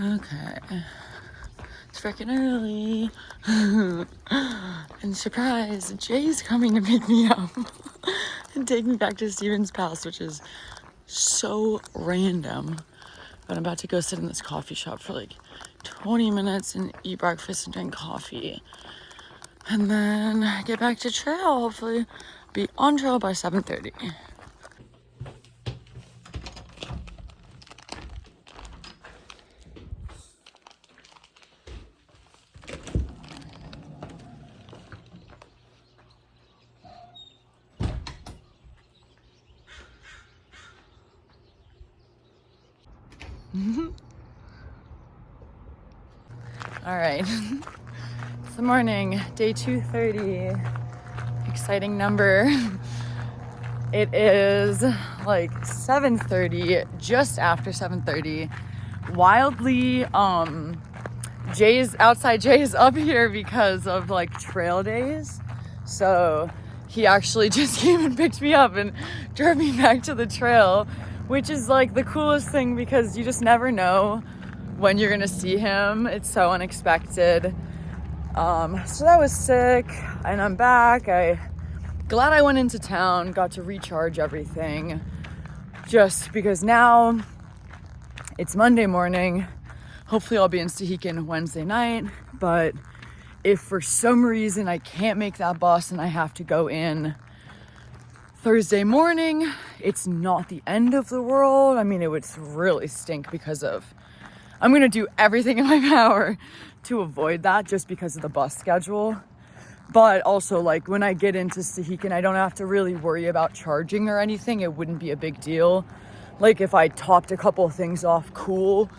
Okay. It's freaking early. And surprise, Jay's coming to pick me up and take me back to Stevens Pass, which is so random. But I'm about to go sit in this coffee shop for like 20 minutes and eat breakfast and drink coffee. And then get back to trail, hopefully be on trail by 7:30. All right, it's the morning, day 230, exciting number. It is like 7:30, just after 7:30. Wildly, Jay's up here because of like trail days. So he actually just came and picked me up and drove me back to the trail, which is like the coolest thing because you just never know when you're gonna see him. It's so unexpected. So that was sick, and I'm back. Glad I went into town, got to recharge everything, just because now it's Monday morning. Hopefully I'll be in Stehekin Wednesday night, but if for some reason I can't make that bus and I have to go in Thursday morning, it's not the end of the world. I mean, it would really stink because I'm gonna do everything in my power to avoid that just because of the bus schedule. But also, like, when I get into Stehekin, I don't have to really worry about charging or anything. It wouldn't be a big deal. Like, if I topped a couple of things off, cool.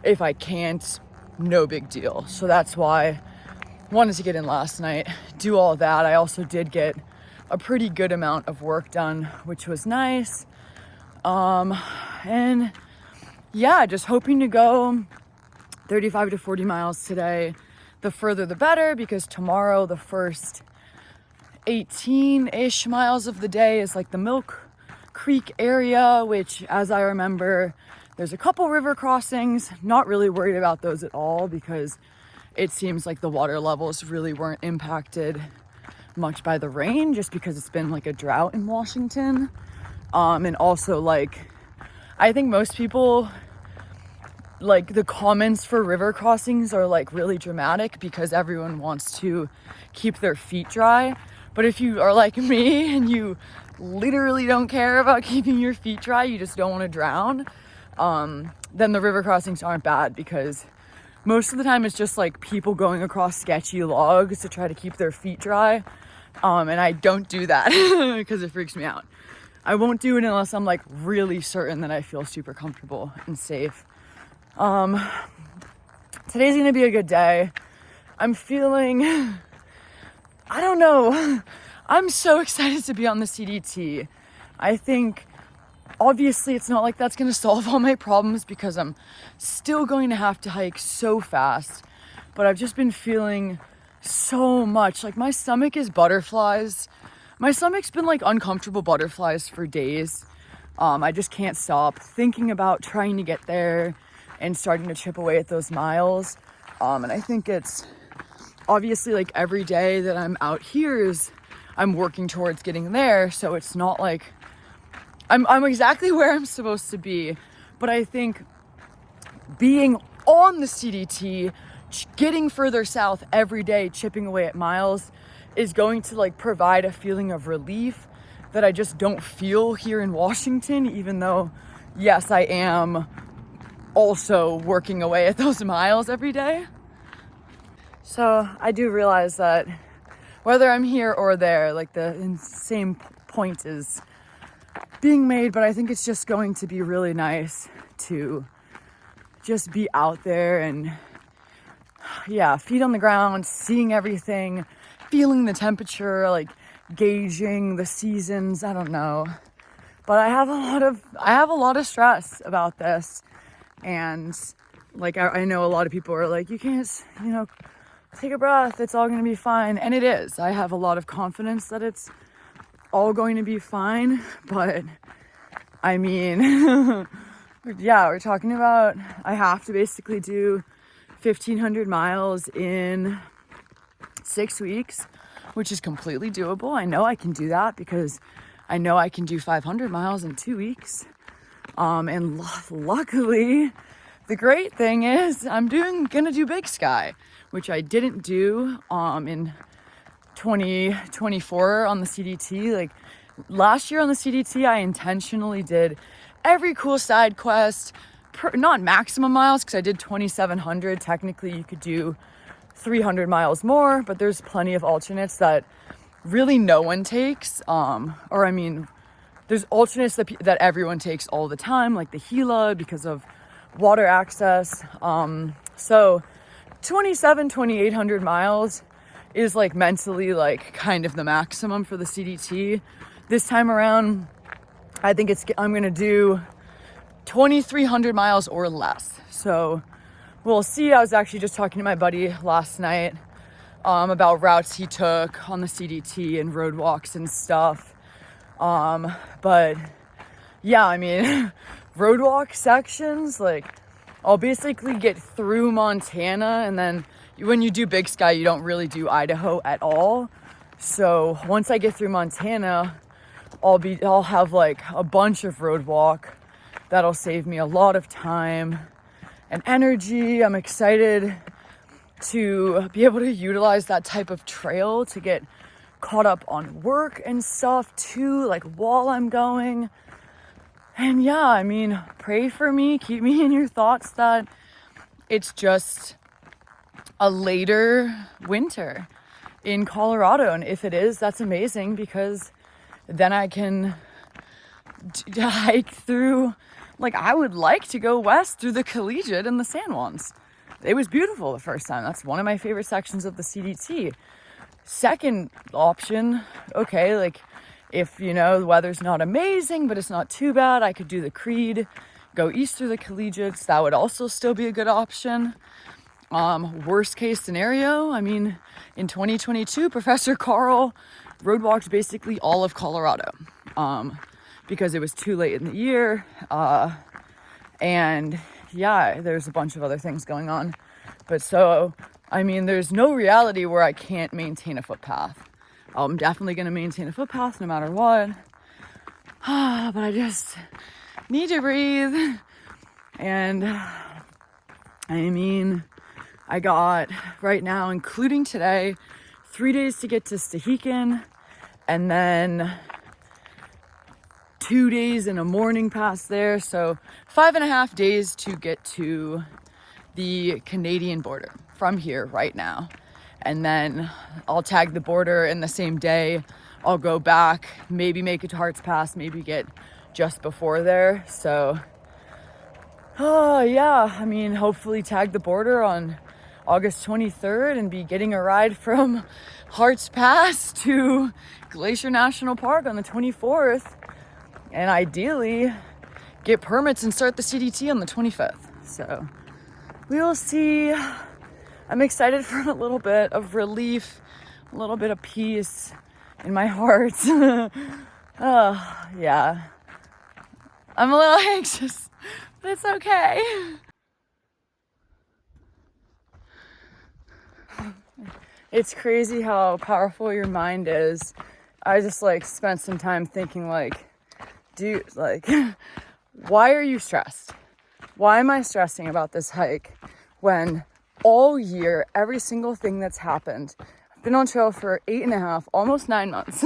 If I can't, no big deal. So that's why I wanted to get in last night, do all that. I also did get a pretty good amount of work done, which was nice. And yeah, just hoping to go 35 to 40 miles today. The further the better, because tomorrow the first 18-ish miles of the day is like the Milk Creek area, which, as I remember, there's a couple river crossings. Not really worried about those at all because it seems like the water levels really weren't impacted much by the rain, just because it's been like a drought in Washington. And also, like, I think most people, like, the comments for river crossings are like really dramatic because everyone wants to keep their feet dry. But if you are like me and you literally don't care about keeping your feet dry, you just don't want to drown, then the river crossings aren't bad, because most of the time it's just like people going across sketchy logs to try to keep their feet dry. And I don't do that because it freaks me out. I won't do it unless I'm like really certain that I feel super comfortable and safe. Today's gonna be a good day. I'm feeling, I don't know, I'm so excited to be on the CDT. I think obviously it's not like that's gonna solve all my problems because I'm still going to have to hike so fast, but I've just been feeling so much, like my stomach is butterflies. My stomach's been like uncomfortable butterflies for days. I just can't stop thinking about trying to get there and starting to chip away at those miles. And I think it's obviously like every day that I'm out here I'm working towards getting there. So it's not like I'm exactly where I'm supposed to be. But I think being on the CDT, getting further south every day, chipping away at miles, is going to like provide a feeling of relief that I just don't feel here in Washington, even though, yes, I am also working away at those miles every day. So I do realize that whether I'm here or there, like the same point is being made, but I think it's just going to be really nice to just be out there and, yeah, feet on the ground, seeing everything, feeling the temperature, like gauging the seasons. I don't know, but I have a lot of stress about this. And like, I know a lot of people are like, you can't, take a breath, it's all going to be fine. And it is. I have a lot of confidence that it's all going to be fine. But I mean, we're talking about I have to basically do 1,500 miles in 6 weeks, which is completely doable. I know I can do that because I know I can do 500 miles in 2 weeks. And luckily, the great thing is I'm gonna do Big Sky, which I didn't do in 2024 on the CDT. Like last year on the CDT, I intentionally did every cool side quest, not maximum miles because I did 2,700. Technically, you could do 300 miles more, but there's plenty of alternates that really no one takes. There's alternates that everyone takes all the time, like the Gila because of water access. So 2,800 miles is like mentally like kind of the maximum for the CDT. This time around, I think I'm gonna do 2,300 miles or less. So we'll see. I was actually just talking to my buddy last night about routes he took on the CDT and road walks and stuff. But yeah, I mean, road walk sections, like I'll basically get through Montana, and then when you do Big Sky, you don't really do Idaho at all. So once I get through Montana, I'll have like a bunch of road walk that'll save me a lot of time and energy. I'm excited to be able to utilize that type of trail to get caught up on work and stuff too, like while I'm going. And yeah, I mean, pray for me, keep me in your thoughts that it's just a later winter in Colorado. And if it is, that's amazing because then I can hike through, like I would like to go west through the Collegiate and the San Juans. It was beautiful the first time. That's one of my favorite sections of the CDT. Second option, okay, like if, the weather's not amazing, but it's not too bad, I could do the Creed, go east through the Collegiates. That would also still be a good option. Worst case scenario, I mean, in 2022, Professor Carl road walked basically all of Colorado because it was too late in the year. And yeah, there's a bunch of other things going on. But so, I mean, there's no reality where I can't maintain a footpath. I'm definitely going to maintain a footpath no matter what. But I just need to breathe. And I mean, I got right now, including today, 3 days to get to Stehekin, and then 2 days and a morning pass there. So 5.5 days to get to the Canadian border from here right now. And then I'll tag the border in the same day. I'll go back, maybe make it to Hearts Pass, maybe get just before there. So, yeah, I mean, hopefully tag the border on August 23rd and be getting a ride from Hearts Pass to Glacier National Park on the 24th. And ideally get permits and start the CDT on the 25th. So we will see. I'm excited for a little bit of relief, a little bit of peace in my heart. Yeah. I'm a little anxious, but it's okay. It's crazy how powerful your mind is. I just spent some time thinking dude, why are you stressed? Why am I stressing about this hike when all year, every single thing that's happened, I've been on trail for 8.5, almost 9 months,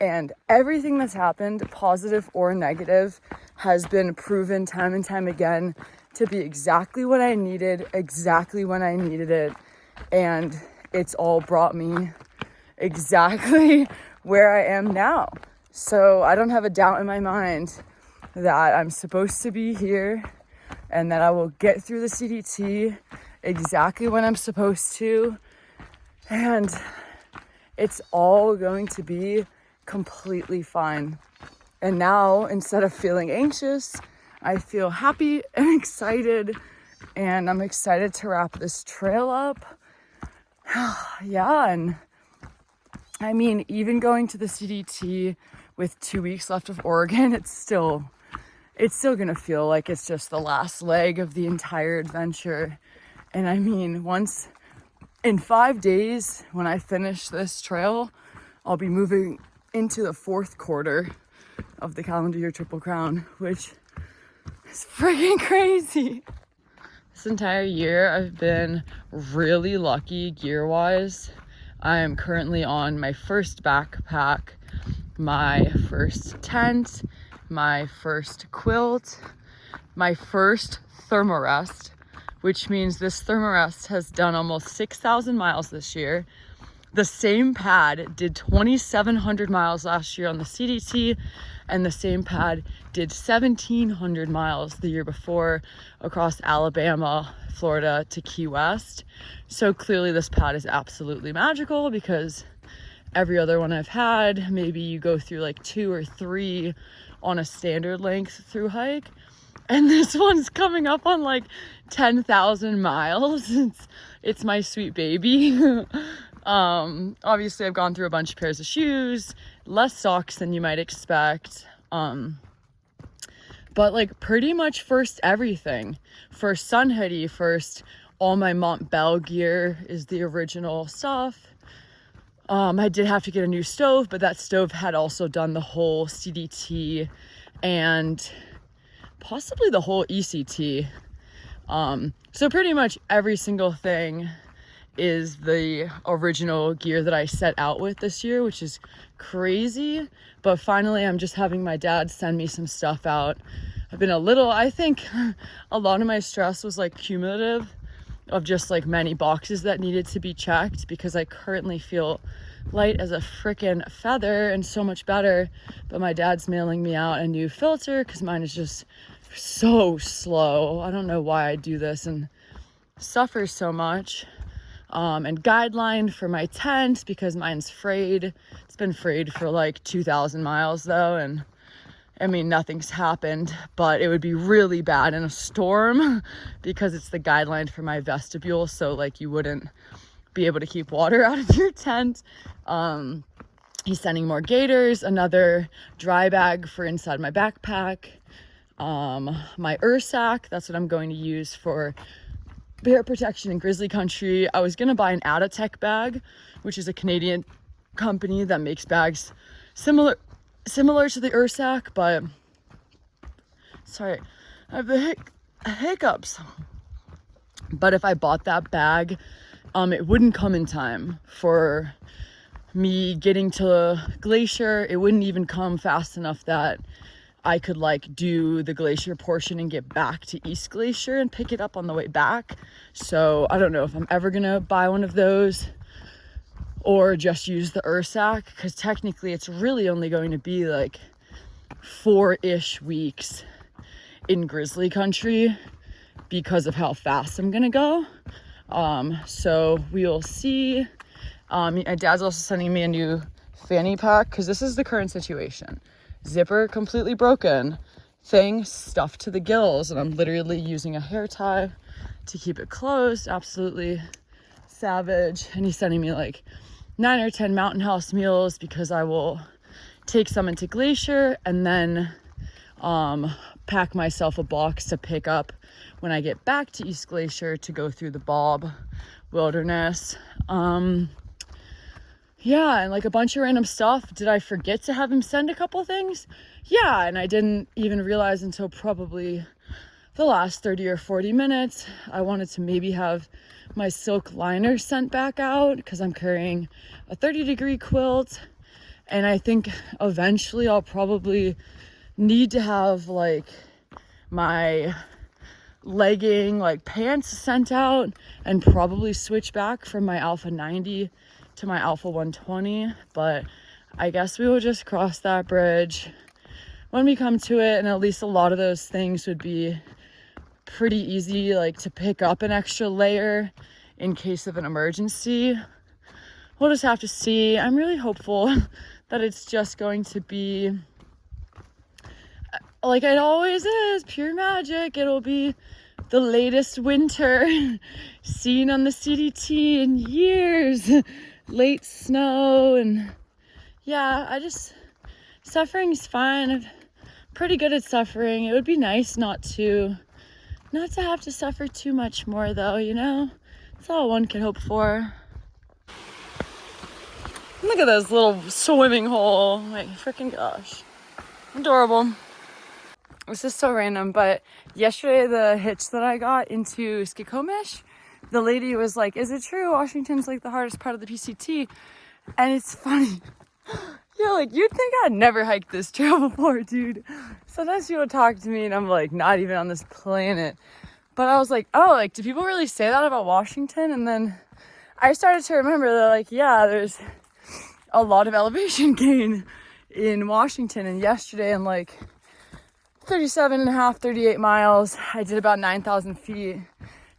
and everything that's happened, positive or negative, has been proven time and time again to be exactly what I needed, exactly when I needed it, and it's all brought me exactly where I am now. So I don't have a doubt in my mind that I'm supposed to be here and that I will get through the CDT exactly when I'm supposed to. And it's all going to be completely fine. And now, instead of feeling anxious, I feel happy and excited. And I'm excited to wrap this trail up. Yeah, and I mean, even going to the CDT with 2 weeks left of Oregon, it's it's still gonna feel like it's just the last leg of the entire adventure. And I mean, once in 5 days, when I finish this trail, I'll be moving into the 4th quarter of the calendar year Triple Crown, which is freaking crazy. This entire year, I've been really lucky gear-wise. I am currently on my first backpack, my first tent, my first quilt, my first thermarest, which means this thermarest has done almost 6,000 miles this year. The same pad did 2,700 miles last year on the CDT, and the same pad did 1,700 miles the year before across Alabama, Florida to Key West. So clearly this pad is absolutely magical, because every other one I've had, maybe you go through like 2 or 3 on a standard length through hike. And this one's coming up on like 10,000 miles. It's my sweet baby. Obviously I've gone through a bunch of pairs of shoes, less socks than you might expect. But like pretty much first everything. First sun hoodie, first all my Montbell gear is the original stuff. I did have to get a new stove, but that stove had also done the whole CDT and possibly the whole ECT. So pretty much every single thing is the original gear that I set out with this year, which is crazy. But finally, I'm just having my dad send me some stuff out. I've been I think a lot of my stress was like cumulative of just like many boxes that needed to be checked, because I currently feel light as a freaking feather and so much better. But my dad's mailing me out a new filter because mine is just so slow. I don't know why I do this and suffer so much. And guideline for my tent because mine's frayed. It's been frayed for like 2,000 miles though, and I mean, nothing's happened, but it would be really bad in a storm because it's the guideline for my vestibule, so like you wouldn't be able to keep water out of your tent. He's sending more gaiters, another dry bag for inside my backpack, my Ursack, that's what I'm going to use for bear protection in grizzly country. I was gonna buy an Adatech bag, which is a Canadian company that makes bags similar to the Ursack, but sorry, I have the hiccups. But if I bought that bag, it wouldn't come in time for me getting to Glacier. It wouldn't even come fast enough that I could like do the Glacier portion and get back to East Glacier and pick it up on the way back. So I don't know if I'm ever gonna buy one of those or just use the Ursack, because technically it's really only going to be like 4-ish weeks in grizzly country because of how fast I'm gonna go. So we'll see. My dad's also sending me a new fanny pack because this is the current situation. Zipper completely broken, thing stuffed to the gills, and I'm literally using a hair tie to keep it closed. Absolutely savage. And he's sending me like 9 or 10 Mountain House meals because I will take some into Glacier and then pack myself a box to pick up when I get back to East Glacier to go through the Bob Wilderness. Yeah, and like a bunch of random stuff. Did I forget to have him send a couple things? Yeah, and I didn't even realize until probably the last 30 or 40 minutes. I wanted to maybe have my silk liner sent back out because I'm carrying a 30-degree quilt. And I think eventually I'll probably need to have like my legging, like pants sent out, and probably switch back from my Alpha 90 to my Alpha 120, but I guess we will just cross that bridge when we come to it. And at least a lot of those things would be pretty easy, like to pick up an extra layer in case of an emergency. We'll just have to see. I'm really hopeful that it's just going to be like it always is, pure magic. It'll be the latest winter seen on the CDT in years. Late snow, and yeah, suffering's fine. I've pretty good at suffering. It would be nice not to have to suffer too much more though, you know? That's all one can hope for. Look at this little swimming hole. My freaking gosh. Adorable. This is so random, but yesterday the hitch that I got into Skokomish, the lady was like, is it true Washington's like the hardest part of the PCT? And it's funny. Yeah, like you'd think I'd never hiked this trail before, dude. Sometimes people talk to me and I'm like not even on this planet. But I was like, oh, like do people really say that about Washington? And then I started to remember that like, yeah, there's a lot of elevation gain in Washington. And yesterday in like 38 miles, I did about 9,000 feet.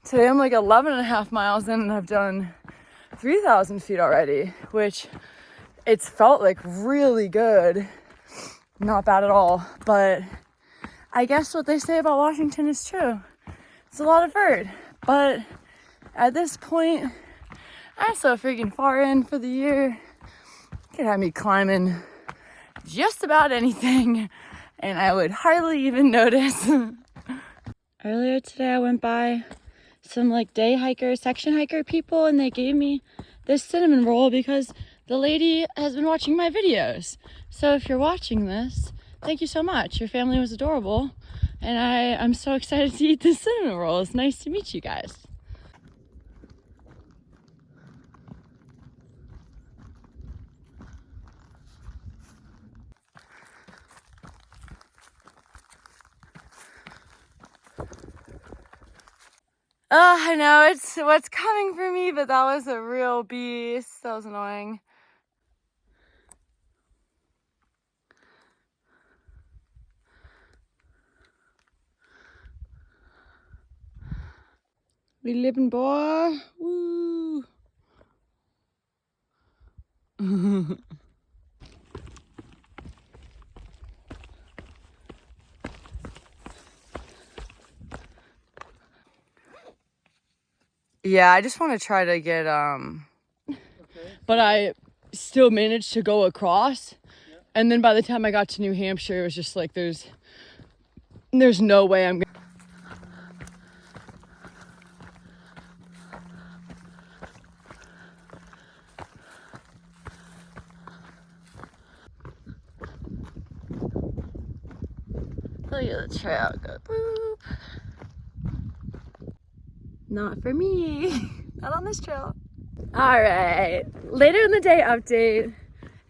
Today I'm like 11.5 miles in and I've done 3,000 feet already, which it's felt like really good. Not bad at all. But I guess what they say about Washington is true. It's a lot of vert. But at this point, I'm so freaking far in for the year. You could have me climbing just about anything and I would hardly even notice. Earlier today I went by some like day hiker, section hiker people, and they gave me this cinnamon roll because the lady has been watching my videos. So if you're watching this, thank you so much. Your family was adorable and I'm so excited to eat this cinnamon roll. It's nice to meet you guys. I know it's what's coming for me, but that was a real beast. That was annoying. We living, boy. Woo. Yeah, I just want to try to get but I still managed to go across. Yeah. And then by the time I got to New Hampshire, it was just like there's no way I'm gonna. Look at the trail go boop. Not for me. Not on this trail. All right, later in the day update.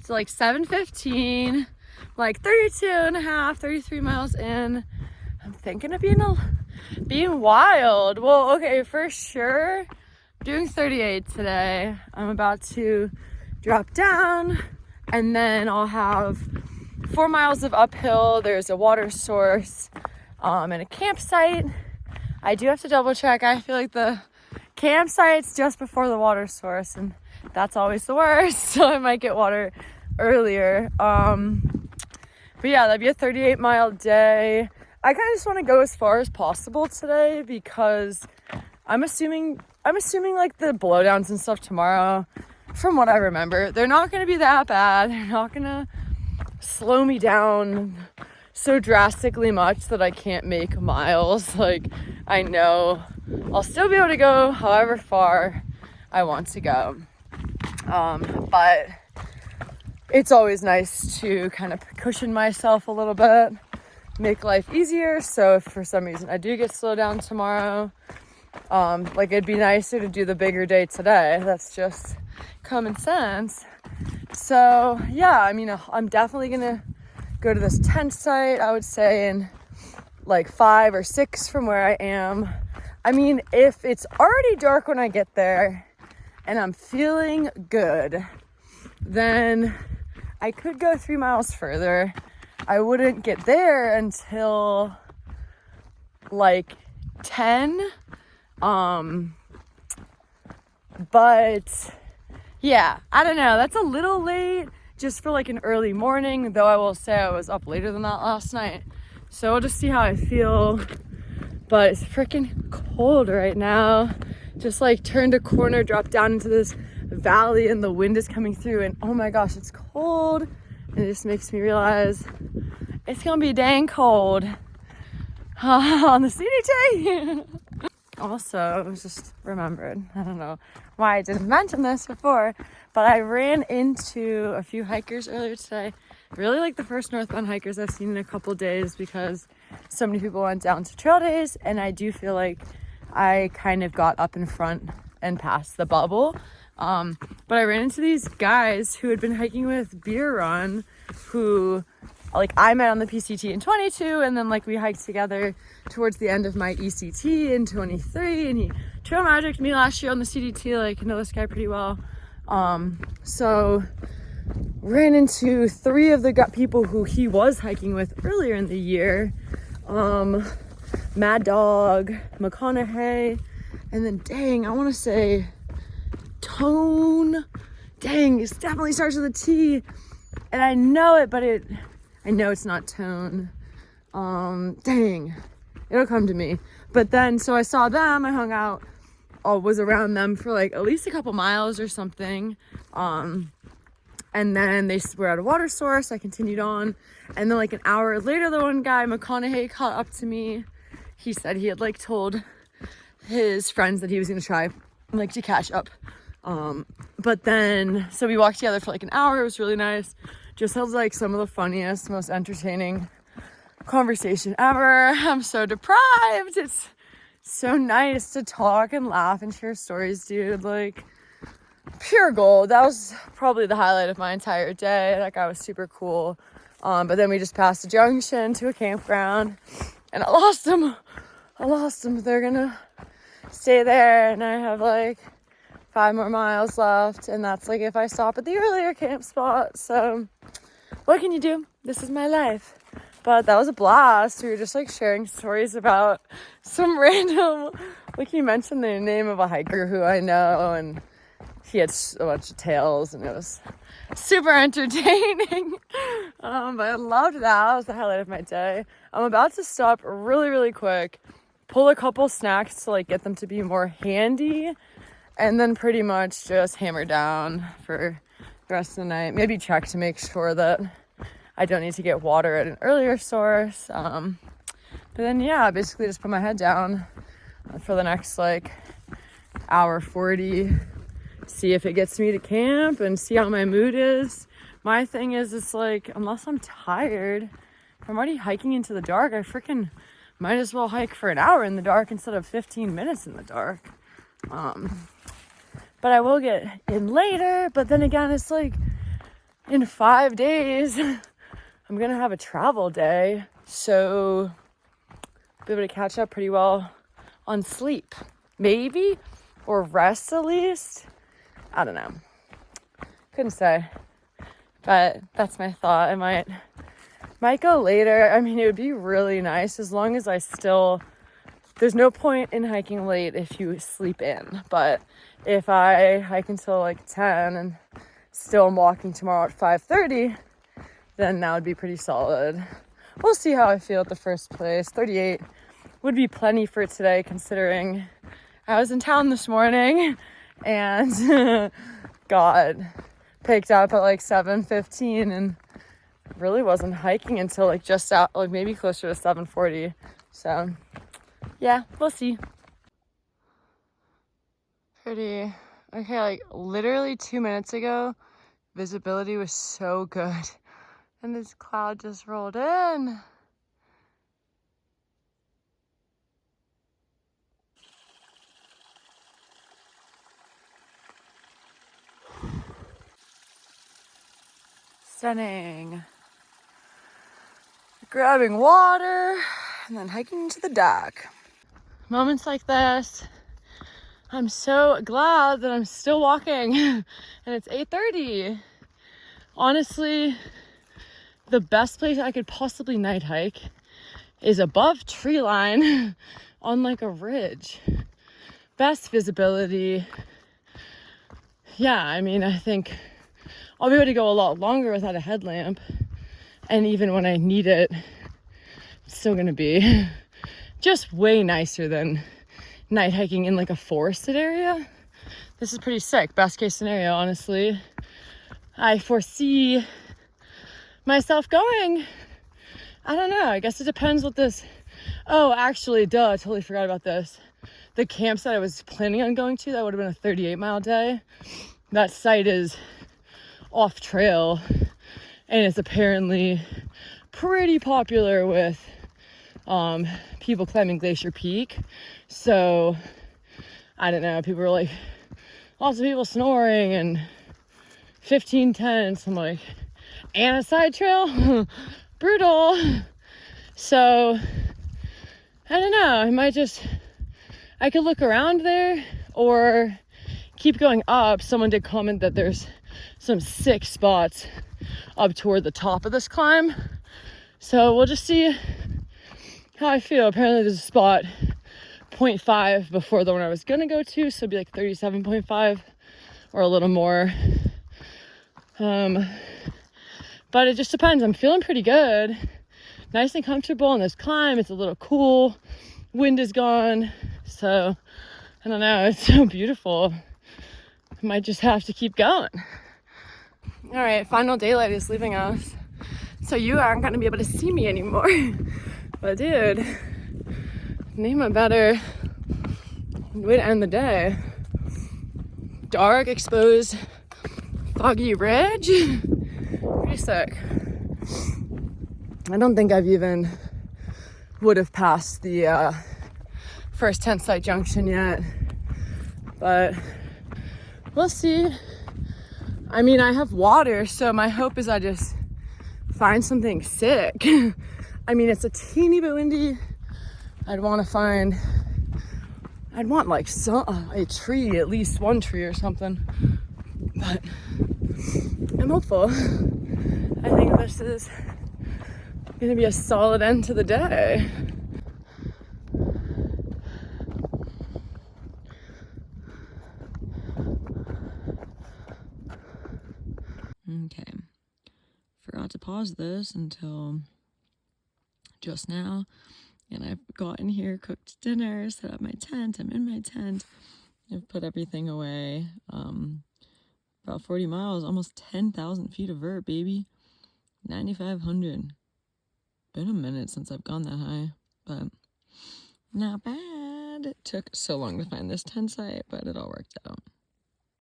It's like 7:15, like 33 miles in. I'm thinking of being wild. Well, okay, for sure, I'm doing 38 today. I'm about to drop down and then I'll have 4 miles of uphill. There's a water source and a campsite. I do have to double check. I feel like the campsite's just before the water source and that's always the worst. So I might get water earlier. But yeah, that'd be a 38-mile day. I kind of just want to go as far as possible today because I'm assuming like the blowdowns and stuff tomorrow, from what I remember, they're not going to be that bad. They're not going to slow me down so drastically much that I can't make miles. Like, I know I'll still be able to go however far I want to go. But it's always nice to kind of cushion myself a little bit, make life easier. So if for some reason I do get slowed down tomorrow, like it'd be nicer to do the bigger day today. That's just common sense. So yeah, I mean, I'm definitely gonna go to this tent site, I would say in like 5 or 6 from where I am. I mean, if it's already dark when I get there and I'm feeling good, then I could go 3 miles further. I wouldn't get there until like 10. But yeah, I don't know. That's a little late just for like an early morning, though I will say I was up later than that last night. So we'll just see how I feel. But it's freaking cold right now. Just like turned a corner, dropped down into this valley and the wind is coming through and oh my gosh, it's cold. And it just makes me realize it's gonna be dang cold on the CDT. Also, I was just remembered, I don't know why I didn't mention this before, but I ran into a few hikers earlier today. Really like the first northbound hikers I've seen in a couple days because so many people went down to trail days, and I do feel like I kind of got up in front and past the bubble. But I ran into these guys who had been hiking with Beer Run, who like I met on the PCT in 22, and then like we hiked together towards the end of my ECT in 23, and he trail magicked me last year on the CDT. Like, I know this guy pretty well. So ran into 3 of the people who he was hiking with earlier in the year. Mad Dog, McConaughey, and then dang, I want to say Tone. Dang, it definitely starts with a T, and I know it, but I know it's not Tone. Dang, it'll come to me. But then, so I saw them, I hung out, was around them for like at least a couple miles or something. And then they were at a water source. I continued on. And then like an hour later, the one guy, McConaughey, caught up to me. He said he had like told his friends that he was gonna try like to catch up. But then, so we walked together for like an hour. It was really nice. Just had like some of the funniest, most entertaining conversation ever. I'm so deprived. It's so nice to talk and laugh and share stories, dude. Like, pure gold. That was probably the highlight of my entire day. That guy was super cool. But then we just passed a junction to a campground, and I lost him. They're gonna stay there, and I have like 5 more miles left, and that's like if I stop at the earlier camp spot. So what can you do? This is my life. But that was a blast. We were just like sharing stories about some random, like he mentioned the name of a hiker who I know, and he had a bunch of tales, and it was super entertaining. But I loved that. That was the highlight of my day. I'm about to stop really, really quick, pull a couple snacks to like get them to be more handy, and then pretty much just hammer down for the rest of the night. Maybe check to make sure that I don't need to get water at an earlier source. But then, yeah, basically just put my head down for the next like hour 40, see if it gets me to camp and see how my mood is. My thing is, it's like, unless I'm tired, if I'm already hiking into the dark, I freaking might as well hike for an hour in the dark instead of 15 minutes in the dark. But I will get in later. But then again, it's like in 5 days, I'm gonna have a travel day, so I'll be able to catch up pretty well on sleep, maybe, or rest at least. I don't know. Couldn't say, but that's my thought. I might go later. I mean, it would be really nice as long as there's no point in hiking late if you sleep in. But if I hike until like 10 and still am walking tomorrow at 5:30, then that would be pretty solid. We'll see how I feel at the first place. 38 would be plenty for today, considering I was in town this morning and got picked up at like 7:15 and really wasn't hiking until like just out, like maybe closer to 7:40. So yeah, we'll see. Pretty. Okay, like literally 2 minutes ago, visibility was so good. And this cloud just rolled in. Stunning. Grabbing water and then hiking to the dock. Moments like this, I'm so glad that I'm still walking and it's 8:30. Honestly, the best place I could possibly night hike is above tree line on like a ridge. Best visibility. Yeah, I mean, I think I'll be able to go a lot longer without a headlamp. And even when I need it, it's still gonna be just way nicer than night hiking in like a forested area. This is pretty sick. Best case scenario, honestly. I foresee myself going I don't know. I guess it depends what this... Oh, actually, duh, I totally forgot about this. The campsite I was planning on going to, that would have been a 38-mile day. That site is off trail and it's apparently pretty popular with people climbing Glacier Peak. So I don't know, people were like, lots of people snoring and 15 tents. I'm like, and a side trail? Brutal. So I don't know, I could look around there or keep going up. Someone did comment that there's some sick spots up toward the top of this climb. So we'll just see how I feel. Apparently there's a spot 0.5 before the one I was gonna go to, so it'd be like 37.5 or a little more. But it just depends. I'm feeling pretty good. Nice and comfortable in this climb. It's a little cool. Wind is gone. So, I don't know. It's so beautiful. I might just have to keep going. All right, final daylight is leaving us. So you aren't gonna be able to see me anymore. But dude, name a better way to end the day. Dark, exposed, foggy ridge. Pretty sick. I don't think I've even would have passed the first tent site junction yet, but we'll see. I mean, I have water, so my hope is I just find something sick. I mean, it's a teeny bit windy. I'd want like a tree, at least one tree or something, but I'm hopeful. I think this is gonna be a solid end to the day. Okay, forgot to pause this until just now, and I've gotten here, cooked dinner, set up my tent. I'm in my tent. I've put everything away. About 40 miles, almost 10,000 feet of vert, baby. 9,500. Been a minute since I've gone that high, but not bad. It took so long to find this tent site, but it all worked out.